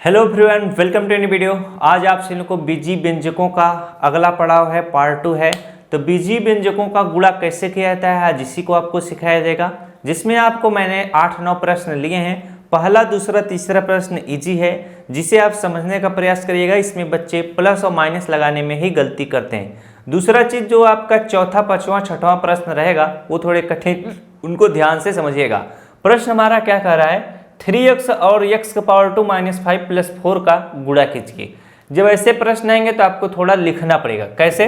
Hello everyone, welcome to new video. आज आप सभी को बीजी व्यंजकों का अगला पड़ाव है, पार्ट 2 है। तो बीजी व्यंजकों का गुणा कैसे किया जाता है आज इसी को आपको सिखाया जाएगा, जिसमें आपको मैंने 8-9 प्रश्न लिए हैं। पहला, दूसरा, तीसरा प्रश्न इजी है, जिसे आप समझने का प्रयास करिएगा। इसमें बच्चे प्लस और माइनस लगाने में ही गलती करते हैं। दूसरा चीज़, जो आपका चौथा, पाँचवां, छठवां प्रश्न रहेगा वो थोड़े कठिन, उनको ध्यान से समझिएगा। प्रश्न हमारा क्या कह रहा है, 3x और x का पावर 2 -5 + 4 का गुणा कीजिए। जब ऐसे प्रश्न आएंगे तो आपको थोड़ा लिखना पड़ेगा। कैसे?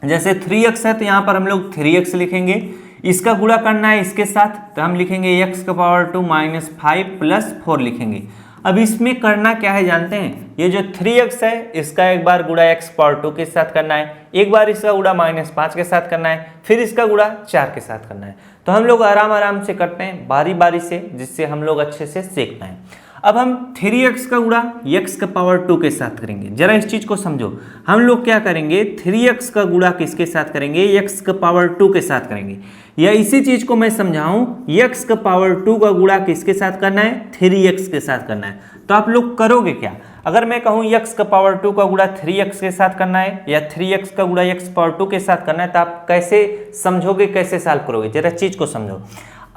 जैसे 3x है तो यहाँ पर हम लोग 3x लिखेंगे। इसका गुणा करना है इसके साथ, तो हम लिखेंगे x का पावर 2 -5 + 4 लिखेंगे। अब इसमें करना क्या है जानते हैं, ये जो 3x है इसका एक बार गुणा x पावर 2 के साथ करना है, एक बार इसका गुणा -5 के साथ करना है, फिर इसका गुणा 4 के साथ करना है। तो हम लोग आराम आराम से करते हैं, बारी बारी से, जिससे हम लोग अच्छे से सीख पाएं। अब हम 3x का गुणा x का पावर 2 के साथ करेंगे। जरा इस चीज को समझो, हम लोग क्या करेंगे, 3x का गुणा किसके साथ करेंगे, x का पावर 2 के साथ करेंगे। या इसी चीज को मैं समझाऊं, x का पावर 2 का गुणा किसके साथ करना है, 3x के साथ करना है। तो आप लोग करोगे क्या, अगर मैं कहूं x का पावर 2 का गुणा 3x के साथ करना है या 3x का गुणा x पावर 2 के साथ करना है, तो आप कैसे समझोगे, कैसे सॉल्व करोगे? जरा चीज को समझो।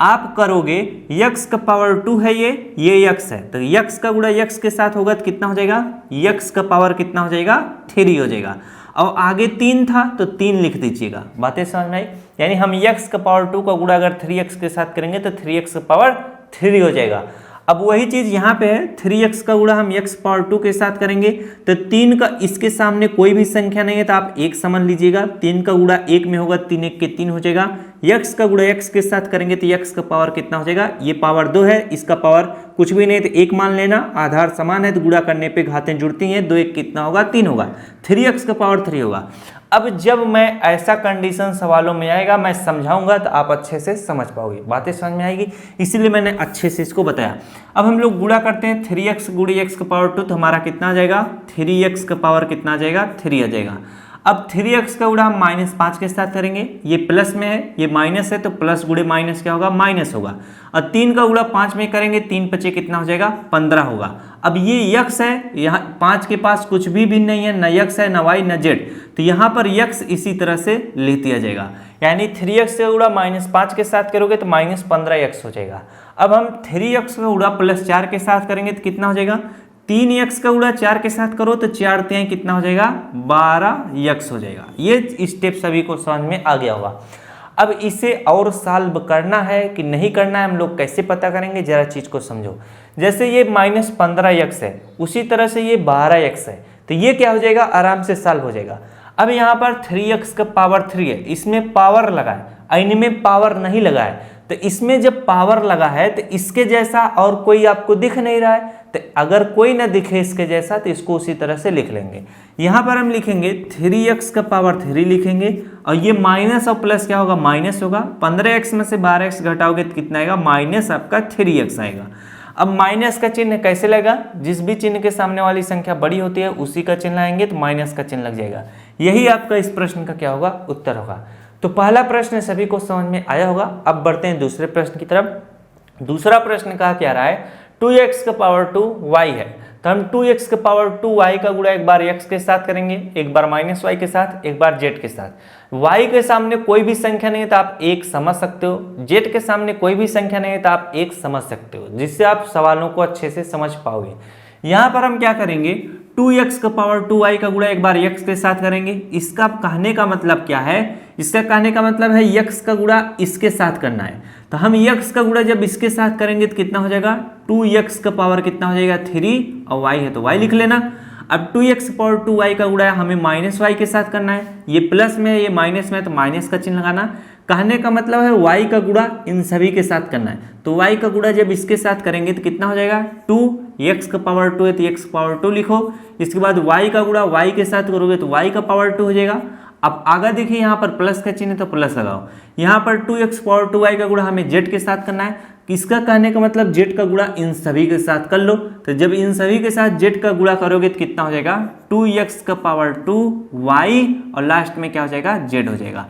आप करोगे, x का पावर 2 है, ये x है, तो x का गुणा x के साथ होगा तो कितना हो जाएगा, x का पावर कितना हो जाएगा, 3 हो जाएगा। और आगे 3 था तो 3 लिख दीजिएगा। बातें समझ में आई? यानी हम x का पावर 2 का गुणा अगर 3x के साथ करेंगे तो 3x का पावर 3 हो जाएगा। अब वही चीज यहाँ पे है, 3x का गुणा हम x पावर 2 के साथ करेंगे तो 3 का इसके सामने कोई भी संख्या नहीं है तो आप 1 समझ लीजिएगा। 3 का गुणा 1 में होगा, 3 1 के 3 हो जाएगा। x का गुणा x के साथ करेंगे तो x का पावर कितना हो जाएगा, ये पावर 2 है, इसका पावर कुछ भी नहीं तो 1 मान लेना, आधार समान है तो गुणा करने पे घातें जुड़ती हैं। 2 1 कितना होगा, 3 होगा, 3x का पावर 3 होगा। अब जब मैं ऐसा कंडीशन सवालों में आएगा, मैं समझाऊंगा तो आप अच्छे से समझ पाओगे, बातें समझ में आएगी, इसीलिए मैंने अच्छे से इसको बताया। अब हम लोग गुणा करते हैं, 3x गुणी x का पावर 2, तो हमारा कितना आ जाएगा, 3x का पावर कितना आ जाएगा, 3 आ जाएगा। अब 3x का गुणा हम -5 के साथ करेंगे, ये प्लस में है, ये माइनस है, तो प्लस गुणे माइनस क्या होगा, माइनस होगा। और 3 का गुणा 5 में करेंगे, 3 5 कितना हो जाएगा, 15 होगा। अब ये x है, यहाँ 5 के पास कुछ भी भिन्न नहीं है, न x है, न y, न z, तो यहाँ पर x इसी तरह से लिख दिया जाएगा। यानी 3x का गुणा -5 के साथ करोगे तो -15x हो जाएगा। अब हम 3x का गुणा +4 के साथ करेंगे तो कितना हो जाएगा, 3x का गुणा 4 के साथ करो तो 4 3 कितना हो जाएगा, 12x हो जाएगा। ये स्टेप सभी को समझ में आ गया होगा। अब इसे और सॉल्व करना है कि नहीं करना है, हम लोग कैसे पता करेंगे, जरा चीज को समझो। जैसे ये -15x है, उसी तरह से ये 12x है, तो ये क्या हो जाएगा, आराम से सॉल्व हो जाएगा। अब यहाँ पर 3x का पावर 3 है, इसमें पावर लगा है, इनमें पावर नहीं लगा है, तो इसमें जब पावर लगा है तो इसके जैसा और कोई आपको दिख नहीं रहा है, तो अगर कोई ना दिखे इसके जैसा तो इसको उसी तरह से लिख लेंगे। यहाँ पर हम लिखेंगे 3x का पावर 3 लिखेंगे, और ये माइनस और प्लस क्या होगा, माइनस होगा। 15x में से 12x घटाओगे तो कितना आएगा, माइनस आपका 3x आएगा। अब माइनस का चिन्ह कैसे लगेगा, जिस भी चिन्ह के सामने वाली संख्या बड़ी होती है उसी का चिन्ह लाएंगे तो माइनस का चिन्ह लग जाएगा। यही आपका इस प्रश्न का क्या होगा, उत्तर होगा। तो पहला प्रश्न सभी को समझ में आया होगा। अब बढ़ते हैं दूसरे प्रश्न की तरफ। दूसरा प्रश्न कहा क्या रहा है, 2x का पावर 2 y है, तो हम 2x का पावर 2 y का गुणा एक बार x के साथ करेंगे, एक बार -y के साथ, एक बार z के साथ। y के सामने कोई भी संख्या नहीं है तो आप 1 समझ सकते हो, z के सामने कोई भी संख्या नहीं है तो आप 1 समझ सकते हो, जिससे आप सवालों को अच्छे से समझ पाओगे। यहाँ पर हम क्या करेंगे, 2x का पावर 2y का गुणा एक बार x के साथ करेंगे। इसका कहने का मतलब क्या है, इसका कहने का मतलब है x का गुणा इसके साथ करना है, तो हम x का गुणा जब इसके साथ करेंगे तो कितना हो जाएगा, 2x का पावर कितना हो जाएगा, 3, और y है तो y लिख लेना। अब 2x पावर 2y का गुणा हमें -y के साथ करना है, ये प्लस में है, ये माइनस में है, तो माइनस का चिन्ह लगाना। कहने का मतलब है y का गुणा इन सभी के साथ करना है, तो y का गुणा जब इसके साथ करेंगे तो कितना हो जाएगा, 2x का पावर 2 है तो x पावर 2 लिखो। इसके बाद y का गुणा y के साथ करोगे तो y का पावर 2 हो जाएगा। अब आगे देखिए, यहाँ पर प्लस का चिन्ह है तो प्लस लगाओ। यहाँ पर 2x पावर 2y का गुणा हमें z के साथ करना है, इसका कहने का मतलब z का गुणा इन सभी के साथ कर लो। तो जब इन सभी के साथ z का गुणा करोगे तो कितना हो जाएगा, 2x का पावर 2y, और लास्ट में क्या हो जाएगा, z हो जाएगा।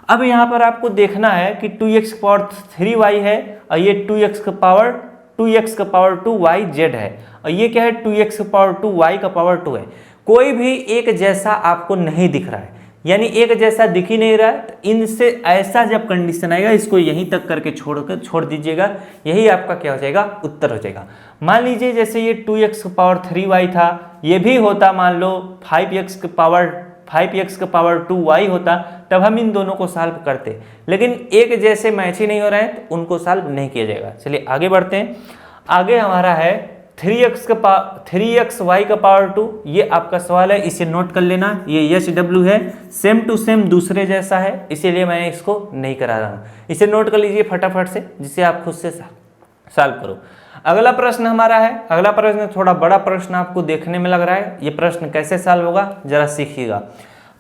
अब यहाँ पर आपको देखना है कि 2x पावर 3y है और ये 2x का पावर 2x का पावर 2 y z है और ये क्या है 2x का पावर 2 y का पावर 2 है। कोई भी एक जैसा आपको नहीं दिख रहा है, यानी एक जैसा दिख ही नहीं रहा है, तो इनसे ऐसा जब कंडीशन आएगा इसको यहीं तक करके छोड़ दीजिएगा, यही आपका क्या हो जाएगा उत्तर हो जाएगा। मान लीजिए जैसे ये 2x का पावर 3y था, ये भी होता मान लो 5x का पावर 2y होता, तब हम इन दोनों को सॉल्व करते, लेकिन एक जैसे मैच ही नहीं हो रहे हैं तो उनको सॉल्व नहीं किया जाएगा। चलिए आगे बढ़ते हैं। आगे हमारा है 3x y का पावर 2, ये आपका सवाल है, इसे नोट कर लेना, ये SW है, सेम टू सेम दूसरे जैसा है, इसीलिए मैं इसको नहीं करा रहा हूँ। इसे नोट कर लीजिए फटाफट से, जिसे आप खुद से सॉल्व करो। अगला प्रश्न हमारा है, अगला प्रश्न थोड़ा बड़ा प्रश्न आपको देखने में लग रहा है, ये प्रश्न कैसे सॉल्व होगा जरा सीखिएगा।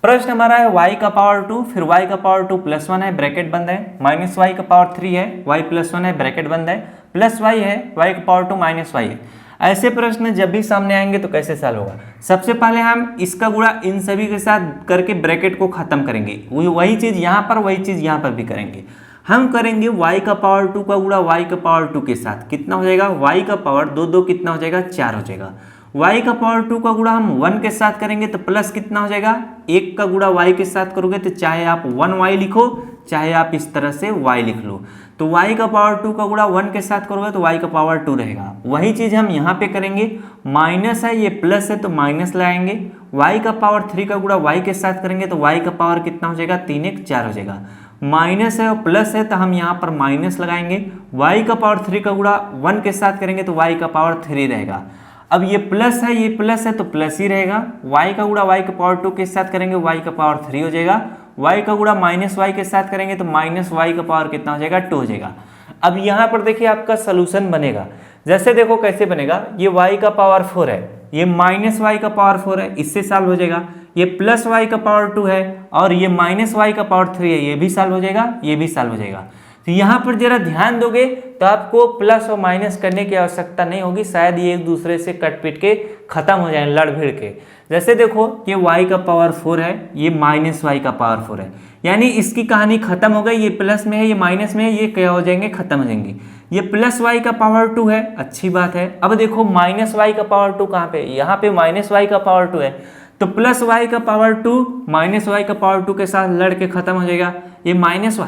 प्रश्न हमारा है y का पावर 2, फिर y का पावर 2 प्लस 1 है, ब्रैकेट बंद है, माइनस y का पावर 3 है, y प्लस 1 है, ब्रैकेट बंद है, प्लस y है, y का पावर 2 माइनस y है। ऐसे प्रश्न जब भी सामने आएंगे तो कैसे सॉल्व होगा? सबसे पहले हम इसका गुणा इन सभी के साथ करके ब्रैकेट को खत्म करेंगे, वही चीज यहाँ पर, वही चीज यहाँ पर भी करेंगे। हम करेंगे y का पावर 2 का गुणा y का पावर 2 के साथ, कितना हो जाएगा? y का पावर 2 कितना हो जाएगा? 4 हो जाएगा। y का पावर 2 का गुणा हम 1 के साथ करेंगे तो प्लस कितना हो जाएगा? 1 का गुणा y के साथ करोगे तो चाहे आप 1y लिखो, चाहे आप इस तरह से y लिख लो, तो y का पावर 2 का गुणा 1 के साथ करोगे तो y का पावर 2 रहेगा। वही चीज हम यहाँ पे करेंगे, माइनस है ये प्लस है तो माइनस लगाएंगे, y का पावर 3 का गुणा y के साथ करेंगे तो y का पावर कितना हो जाएगा? 3 1 4 हो जाएगा। माइनस है और प्लस है तो हम यहाँ पर माइनस लगाएंगे, y का पावर 3 का गुणा 1 के साथ करेंगे तो y का पावर 3 रहेगा। अब ये प्लस है, ये प्लस है तो प्लस ही रहेगा, y का गुणा y का पावर 2 के साथ करेंगे y का पावर 3 हो जाएगा, y का गुणा माइनस y के साथ करेंगे तो माइनस y का पावर कितना हो जाएगा? 2 हो जाएगा। अब यहाँ पर देखिए आपका सोल्यूशन बनेगा, जैसे देखो कैसे बनेगा, ये y का पावर 4 है, ये माइनस y का पावर 4 है, इससे सॉल्व हो जाएगा, ये प्लस y का पावर 2 है और ये माइनस y का पावर 3 है, ये भी सॉल्व हो जाएगा, ये भी सॉल्व हो जाएगा। तो यहाँ पर जरा ध्यान दोगे तो आपको प्लस और माइनस करने की आवश्यकता नहीं होगी, शायद ये एक दूसरे से कट पीट के खत्म हो जाए लड़ भिड़ के। जैसे देखो ये y का पावर 4 है, ये माइनस y का पावर 4 है, यानी इसकी कहानी खत्म हो गई, ये प्लस में है ये माइनस में है, ये क्या हो जाएंगे? खत्म हो जाएंगे। ये प्लस y का पावर 2 है, अच्छी बात है। अब देखो माइनस y का पावर 2 कहाँ पे? यहाँ पे माइनस y का पावर 2 है, तो प्लस y का पावर 2 माइनस y का पावर 2 के साथ लड़ के खत्म हो जाएगा। ये माइनस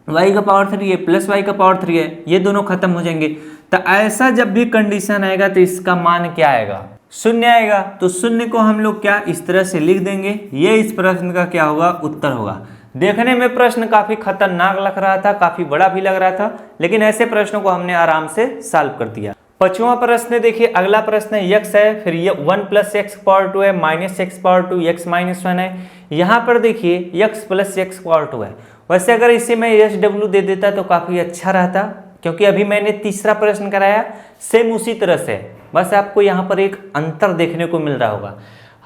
y का पावर 3 है, प्लस y का पावर 3 है, ये दोनों खत्म हो जाएंगे। तो ऐसा जब भी कंडीशन आएगा तो इसका मान क्या आएगा? शून्य आएगा। तो शून्य को हम लोग क्या इस तरह से लिख देंगे, ये इस प्रश्न का क्या होगा? उत्तर होगा। देखने में प्रश्न काफी खतरनाक लग रहा था, काफी बड़ा भी लग रहा था, लेकिन ऐसे प्रश्नों को हमने आराम से सॉल्व कर दिया। 5वां प्रश्न देखिए, अगला प्रश्न है x है, फिर ये 1 प्लस x पावर 2 है, minus x power 2, x minus 1 है। यहाँ पर देखिए x प्लस x पावर 2 है। वैसे अगर इसे मैं SW दे देता तो काफी अच्छा रहता, क्योंकि अभी मैंने तीसरा प्रश्न कराया सेम उसी तरह से, बस आपको यहाँ पर एक अंतर देखने को मिल रहा होगा।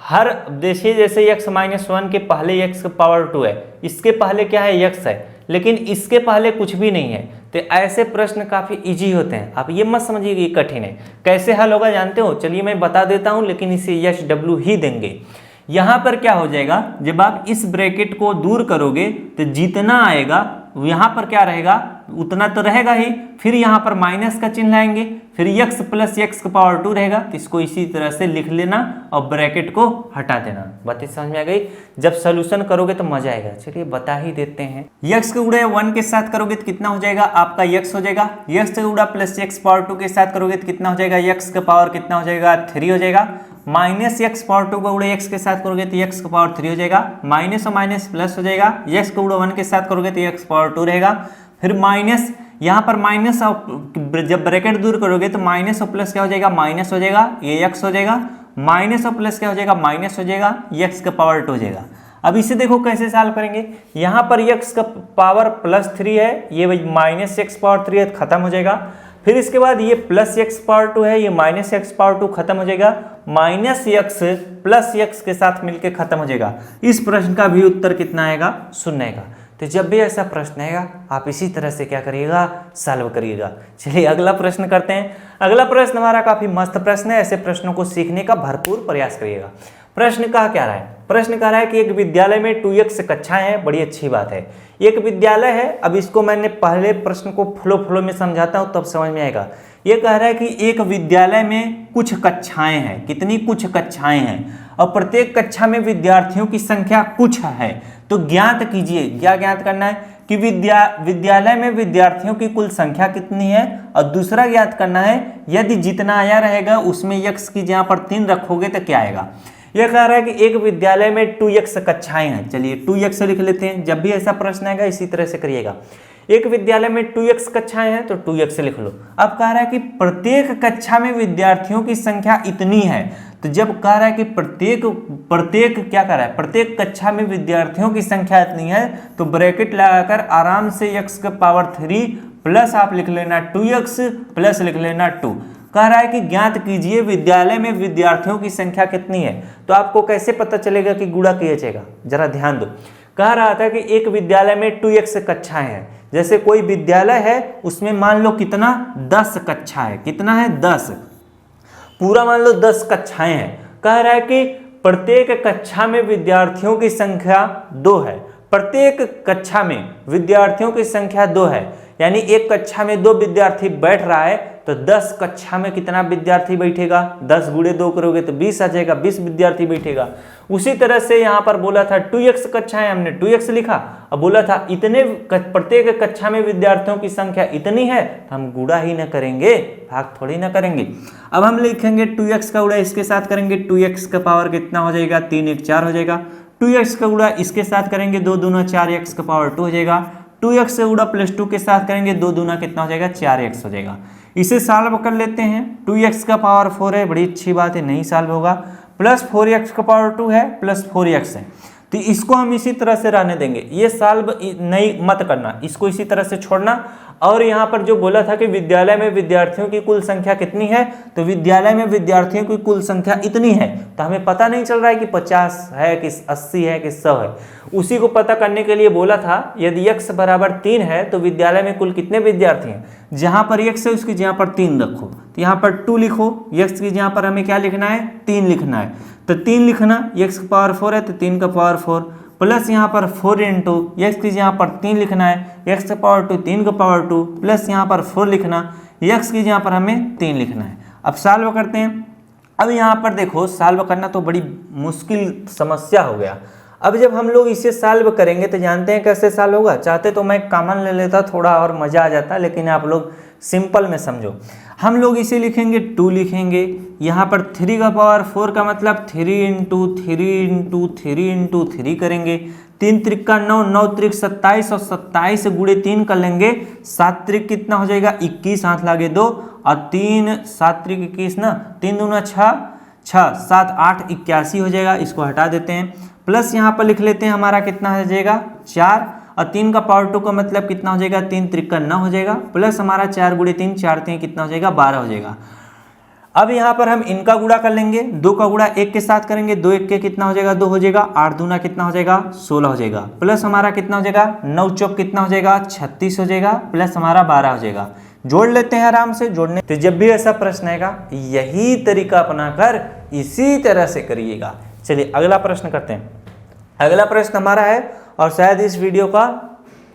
हर देखिए जैसे x माइनस 1 के पहले x का पावर 2 है, इसके पहले क्या है? x है, लेकिन इसके पहले कुछ भी नहीं है। तो ऐसे प्रश्न काफी इजी होते हैं, आप ये मत समझिए कि कठिन है। कैसे हल होगा जानते हो? चलिए मैं बता देता हूँ, लेकिन इसे SW ही देंगे। यहाँ पर क्या हो जाएगा, जब आप इस ब्रैकेट को दूर करोगे तो जितना आएगा यहाँ पर क्या रहेगा? उतना तो रहेगा ही, फिर यहाँ पर माइनस का चिन्ह लाएंगे, फिर x प्लस x का पावर 2 रहेगा, तो इसको इसी तरह से लिख लेना और ब्रैकेट को हटा देना। बात समझ में आ गई? जब सोल्यूशन करोगे तो मजा आएगा। चलिए बता ही देते हैं। x के गुणा 1 के साथ करोगे तो कितना हो जाएगा? आपका x हो जाएगा। x के गुणा प्लस x पावर 2 के साथ करोगे तो कितना हो जाएगा? x का पावर कितना हो जाएगा? 3 हो जाएगा। माइनस x पावर 2 का गुणा x के साथ करोगे तो x का पावर 3 हो जाएगा। माइनस और माइनस प्लस हो जाएगा, x का गुणा 1 के साथ करोगे तो x पावर 2 रहेगा। फिर माइनस, यहाँ पर माइनस और जब ब्रैकेट दूर करोगे तो माइनस और प्लस क्या हो जाएगा? माइनस हो जाएगा, ये x हो जाएगा। माइनस और प्लस क्या हो जाएगा? माइनस हो जाएगा, x का पावर 2 हो जाएगा। अब इसे देखो कैसे सॉल्व करेंगे। यहाँ पर x का पावर प्लस 3 है, ये माइनस x पावर 3 है, खत्म हो जाएगा। फिर इसके बाद ये प्लस x पावर 2 है, ये माइनस x पावर 2 खत्म हो जाएगा। माइनस x प्लस x के साथ मिलके खत्म हो जाएगा। इस प्रश्न का भी उत्तर कितना आएगा? शून्य आएगा। तो जब भी ऐसा प्रश्न आएगा आप इसी तरह से क्या करिएगा? सॉल्व करिएगा। चलिए अगला प्रश्न करते हैं। अगला प्रश्न हमारा काफी मस्त प्रश्न है, ऐसे प्रश्नों को सीखने का भरपूर प्रयास करिएगा। प्रश्न कहा क्या रहा है? प्रश्न कह रहा है कि एक विद्यालय में 2x कक्षाएं हैं, बड़ी अच्छी बात है। एक विद्यालय है, अब इसको मैंने पहले प्रश्न को फ्लो में समझाता हूँ तब समझ में आएगा। ये कह रहा है कि एक विद्यालय में कुछ कक्षाएं हैं। कितनी? कुछ कक्षाएं हैं और प्रत्येक कक्षा में विद्यार्थियों की संख्या कुछ है। तो ज्ञात कीजिए, क्या ज्ञात करना है कि विद्यालय में विद्यार्थियों की कुल संख्या कितनी है, और दूसरा ज्ञात करना है यदि जितना आया रहेगा उसमें x की जहाँ पर 3 रखोगे तो क्या आएगा। यह कह रहा है कि एक विद्यालय में 2x कक्षाएं हैं। चलिए 2x लिख लेते हैं, जब भी ऐसा प्रश्न आएगा इसी तरह से करिएगा। एक विद्यालय में 2x कक्षाएं हैं तो 2x लिख लो। अब कह रहा है कि प्रत्येक कक्षा में विद्यार्थियों की संख्या इतनी है, तो जब कह रहा है कि प्रत्येक क्या कर रहा है, प्रत्येक कक्षा में विद्यार्थियों की संख्या इतनी है, तो ब्रैकेट लगाकर आराम से x का पावर 3 प्लस आप लिख लेना 2x प्लस लिख लेना 2। कह रहा है कि ज्ञात कीजिए विद्यालय में विद्यार्थियों की संख्या कितनी है। तो आपको कैसे पता चलेगा कि गुणा किया जाएगा, जरा ध्यान दो। कह रहा था कि एक विद्यालय में 2x कक्षाएं हैं। जैसे कोई विद्यालय है उसमें मान लो कितना, 10 कक्षा है। कितना है? 10, पूरा मान लो 10 कक्षाएं हैं। कह रहा है कि प्रत्येक कक्षा में विद्यार्थियों की संख्या 2 है। प्रत्येक कक्षा में विद्यार्थियों की संख्या 2 है, यानी एक कक्षा में 2 विद्यार्थी बैठ रहा है, तो 10 कक्षा में कितना विद्यार्थी बैठेगा? 10 गुणे 2 करोगे तो 20 आ जाएगा, 20 विद्यार्थी बैठेगा। उसी तरह से यहाँ पर बोला था 2x कक्षा है, हमने 2x लिखा, और बोला था इतने प्रत्येक कक्षा में विद्यार्थियों की संख्या इतनी है, तो हम गुणा ही न करेंगे, भाग थोड़ी ना करेंगे। अब हम लिखेंगे 2x का गुणा इसके साथ करेंगे, 2x का पावर कितना हो जाएगा? 3 1 4 हो जाएगा। 2x का गुणा इसके साथ करेंगे, 2 दूना 4, x का पावर 2 हो जाएगा। 2x से गुणा प्लस 2 के साथ करेंगे, 2 दूना कितना हो जाएगा? 4x हो जाएगा। इसे सॉल्व कर लेते हैं। 2x का पावर 4 है, बड़ी अच्छी बात है, नहीं सॉल्व होगा। प्लस 4x का पावर 2 है, प्लस 4x है, तो इसको हम इसी तरह से रहने देंगे। ये सॉल्व नहीं मत करना, इसको इसी तरह से छोड़ना। और यहाँ पर जो बोला था कि विद्यालय में विद्यार्थियों की कुल संख्या कितनी है, तो विद्यालय में विद्यार्थियों की कुल संख्या इतनी है, तो हमें पता नहीं चल रहा है कि 50 है कि 80 है कि 100 है। उसी को पता करने के लिए बोला था यदि x बराबर 3 है तो विद्यालय में कुल कितने विद्यार्थी हैं। जहाँ पर x है उसकी जहाँ पर 3 रखो, तो यहाँ पर 2 लिखो, x की जहाँ पर हमें क्या लिखना है? 3 लिखना है, तो 3 लिखना। x का पावर 4 है तो 3 का पावर 4 प्लस यहाँ पर 4 इंटू एक्स की जहाँ पर 3 लिखना है, x का पावर 2 3 का पावर 2 प्लस यहाँ पर 4 लिखना, x की जहाँ पर हमें 3 लिखना है। अब सॉल्व करते हैं। अब यहाँ पर देखो सॉल्व करना तो बड़ी मुश्किल समस्या हो गया। अब जब हम लोग इसे सॉल्व करेंगे तो जानते हैं कैसे सॉल्व होगा। चाहते तो मैं कॉमन ले लेता, थोड़ा और मज़ा आ जाता, लेकिन आप लोग सिंपल में समझो। हम लोग इसे लिखेंगे 2 लिखेंगे, यहाँ पर 3 का पावर 4 का मतलब 3 इंटू 3 इंटू 3 इंटू 3 करेंगे। 3 त्रिक का 9, 9 त्रिक 27 और 27 गुणे 3 कर लेंगे। 7 त्रिक कितना हो जाएगा? 21, हाथ लागे 2 और 3 7 त्रिक 21 ना, 3 दूना 6 6 7 8 81 हो जाएगा। इसको हटा देते हैं, प्लस यहाँ पर लिख लेते हैं हमारा कितना हो जाएगा? 4 और 3 का पावर 2 का मतलब कितना हो जाएगा? 3 त्रिक का 9 हो जाएगा, प्लस हमारा 4 गुणे 3 4 3 कितना हो जाएगा? 12 हो जाएगा। अब यहाँ पर हम इनका गुणा कर लेंगे, 2 का गुणा 1 के साथ करेंगे, 2 1 के कितना हो जाएगा? 2 हो जाएगा। 8 दूना कितना हो जाएगा? 16 हो जाएगा, प्लस हमारा कितना हो जाएगा? 9 चौक कितना हो जाएगा? 36 हो जाएगा, प्लस हमारा 12 हो जाएगा। जोड़ लेते हैं आराम से। जोड़ने तो जब भी ऐसा प्रश्न आएगा यही तरीका अपनाकर इसी तरह से करिएगा। चलिए अगला प्रश्न करते हैं। अगला प्रश्न हमारा है और शायद इस वीडियो का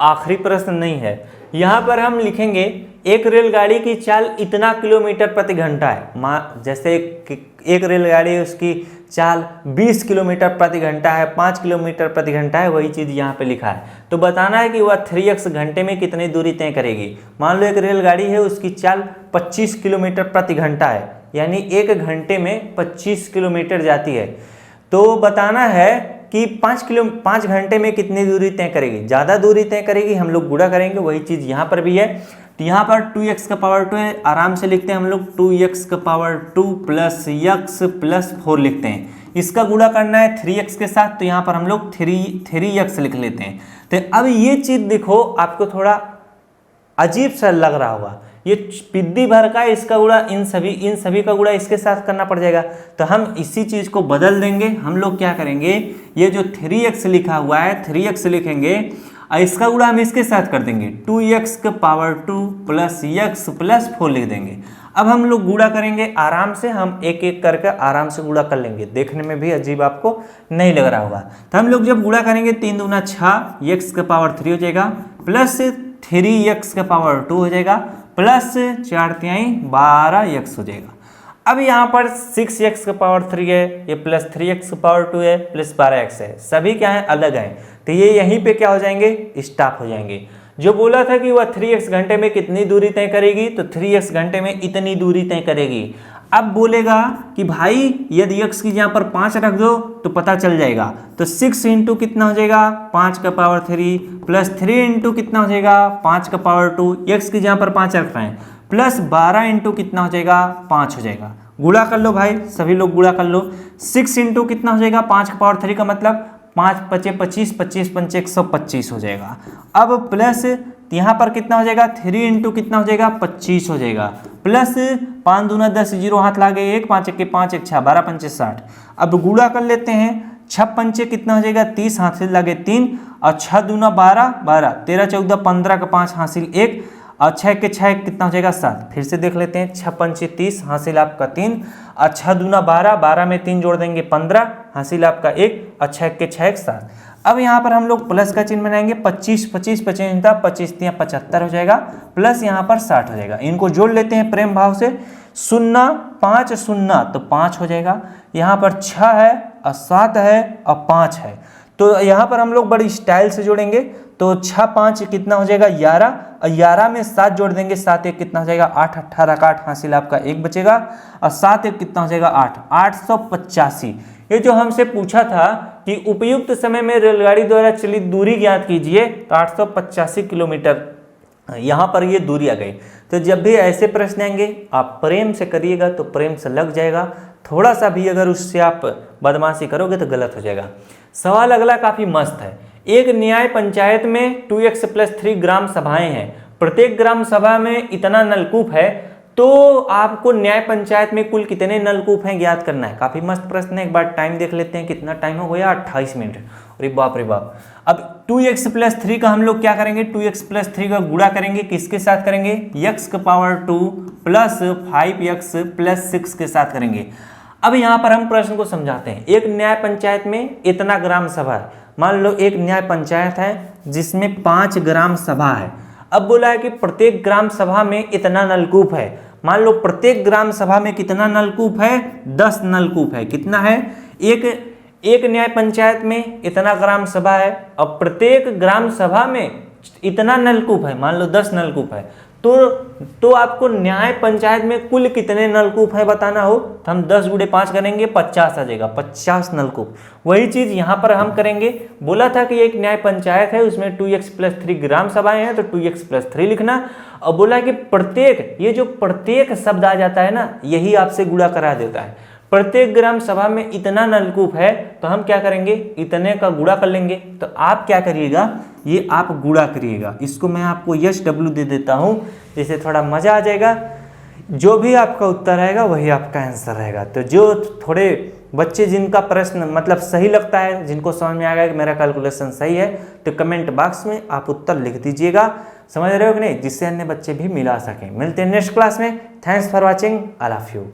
आखिरी प्रश्न नहीं है। यहाँ पर हम लिखेंगे एक रेलगाड़ी की चाल इतना किलोमीटर प्रति घंटा है। जैसे एक रेलगाड़ी है उसकी चाल 20 किलोमीटर प्रति घंटा है, 5 किलोमीटर प्रति घंटा है, वही चीज़ यहाँ पे लिखा है। तो बताना है कि वह 3x घंटे में कितनी दूरी तय करेगी। मान लो एक रेलगाड़ी है उसकी चाल 25 किलोमीटर प्रति घंटा है, यानी 1 घंटे में 25 किलोमीटर जाती है। तो बताना है कि 5 घंटे में कितनी दूरी तय करेगी। ज़्यादा दूरी तय करेगी, हम लोग गुणा करेंगे, वही चीज़ यहाँ पर भी है। तो यहाँ पर 2x का पावर 2 है, आराम से लिखते हैं हम लोग 2x का पावर 2 प्लस x प्लस 4 लिखते हैं। इसका गुणा करना है 3x के साथ, तो यहाँ पर हम लोग 3x लिख लेते हैं। तो अब ये चीज़ देखो आपको थोड़ा अजीब सा लग रहा होगा, ये पिद्दी भर का इसका गुणा इन सभी का गुणा इसके साथ करना पड़ जाएगा। तो हम इसी चीज़ को बदल देंगे। हम लोग क्या करेंगे, ये जो 3x लिखा हुआ है 3x लिखेंगे और इसका गुणा हम इसके साथ कर देंगे, 2x का पावर 2 प्लस x प्लस 4 लिख देंगे। अब हम लोग गुणा करेंगे आराम से, हम एक एक करके आराम से गुणा कर लेंगे, देखने में भी अजीब आपको नहीं लग रहा होगा। तो हम लोग जब गुणा करेंगे 3 दूना 6, x का पावर 3 हो जाएगा, प्लस 3x का पावर 2 हो जाएगा, प्लस 4×3 12x हो जाएगा। अब यहाँ पर 6x का पावर 3 है, ये प्लस 3x का पावर 2 है, प्लस 12x है, सभी क्या है अलग हैं, तो ये यहीं पे क्या हो जाएंगे, स्टॉप हो जाएंगे। जो बोला था कि वह 3x घंटे में कितनी दूरी तय करेगी, तो 3x घंटे में इतनी दूरी तय करेगी। अब बोलेगा कि भाई यदि x की यहाँ पर 5 रख दो तो पता चल जाएगा, तो 6 इंटू कितना हो जाएगा 5 का पावर 3 प्लस 3 इंटू कितना हो जाएगा 5 का पावर 2, x की यहाँ पर 5 रख रहे हैं, प्लस 12 इंटू कितना हो जाएगा 5 हो जाएगा। गुणा कर लो भाई, सभी लोग गुणा कर लो। 6 इंटू कितना हो जाएगा 5 का पावर 3 का मतलब 5 पचे 25, 25 पंचे 125 हो जाएगा। अब प्लस यहाँ पर कितना हो जाएगा 3 इंटू कितना हो जाएगा 25 हो जाएगा, प्लस 5 दूना 10, 0 हाथ लागे 1, 5 1 5 1 6, 12 पंचे 60। अब गुणा कर लेते हैं, 6 पंचे कितना हो जाएगा 30, हाथ से लागे 3, और 6 दूना 12 12, 13 14 15 का 5 हासिल 1, और 6 के 6 कितना हो जाएगा 7। फिर से देख लेते हैं, 6 पंचे 30 हासिल आपका 3, और 6 दूना 12, 12 में 3 जोड़ देंगे 15 हासिल आपका 1, और 6 के 6 7। अब यहाँ पर हम लोग प्लस का चिन्ह बनाएंगे, 25 25 25 25 75 हो जाएगा, प्लस यहाँ पर 60 हो जाएगा। इनको जोड़ लेते हैं प्रेम भाव से, 0 5 0 तो 5 हो जाएगा, यहाँ पर 6 है और 7 है और 5 है, तो यहाँ पर हम लोग बड़ी स्टाइल से जोड़ेंगे। तो 6 5 कितना हो जाएगा 11, और 11 में 7 जोड़ देंगे, 7 1 कितना हो जाएगा 8, 18 का 8 हासिल आपका 1 बचेगा, और 7 1 कितना हो जाएगा 8, 885। ये जो हमसे पूछा था कि उपयुक्त समय में रेलगाड़ी द्वारा चलित दूरी ज्ञात कीजिए, तो 885 किलोमीटर यहाँ पर ये दूरी आ गई। तो जब भी ऐसे प्रश्न आएंगे आप प्रेम से करिएगा तो प्रेम से लग जाएगा, थोड़ा सा भी अगर उससे आप बदमाशी करोगे तो गलत हो जाएगा। सवाल अगला काफ़ी मस्त है। एक न्याय पंचायत में 2x + 3 ग्राम सभाएं हैं, प्रत्येक ग्राम सभा में इतना नलकूप है, तो आपको न्याय पंचायत में कुल कितने नलकूप हैं ज्ञात करना है। काफ़ी मस्त प्रश्न है, एक बार टाइम देख लेते हैं कितना टाइम हो गया, 28 मिनट। अरे बाप रे बाप। अब 2x + 3 का हम लोग क्या करेंगे, 2x + 3 का गुणा करेंगे, किसके साथ करेंगे, x का पावर 2 प्लस 5x + 6 के साथ करेंगे। अब यहाँ पर हम प्रश्न को समझाते हैं। एक न्याय पंचायत में इतना ग्राम सभा है, मान लो एक न्याय पंचायत है जिसमें 5 ग्राम सभा है। अब बोला है कि प्रत्येक ग्राम सभा में इतना नलकूप है, मान लो प्रत्येक ग्राम सभा में कितना नलकूप है, 10 नलकूप है। कितना है, एक न्याय पंचायत में इतना ग्राम सभा है और प्रत्येक ग्राम सभा में इतना नलकूप है, मान लो 10 नलकूप है, तो आपको न्याय पंचायत में कुल कितने नलकूप है बताना हो, तो हम 10 × 5 करेंगे, 50 आ जाएगा, 50 नलकूप। वही चीज यहाँ पर हम करेंगे। बोला था कि एक न्याय पंचायत है उसमें 2x + 3 ग्राम सभाएं हैं, तो 2x + 3 लिखना। और बोला कि प्रत्येक, ये जो प्रत्येक शब्द आ जाता है ना, यही आपसे गुणा करा देता है। प्रत्येक ग्राम सभा में इतना नलकूप है, तो हम क्या करेंगे, इतने का गुणा कर लेंगे। तो आप क्या करिएगा, ये आप गुणा करिएगा। इसको मैं आपको SW दे देता हूँ, जिससे थोड़ा मजा आ जाएगा। जो भी आपका उत्तर रहेगा वही आपका आंसर रहेगा। तो जो थोड़े बच्चे जिनका प्रश्न मतलब सही लगता है, जिनको समझ में आ गया कि मेरा कैलकुलेशन सही है, तो कमेंट बॉक्स में आप उत्तर लिख दीजिएगा। समझ रहे हो कि नहीं, जिससे अन्य बच्चे भी मिला सकें। मिलते हैं नेक्स्ट क्लास में। Thanks for watching, I love you.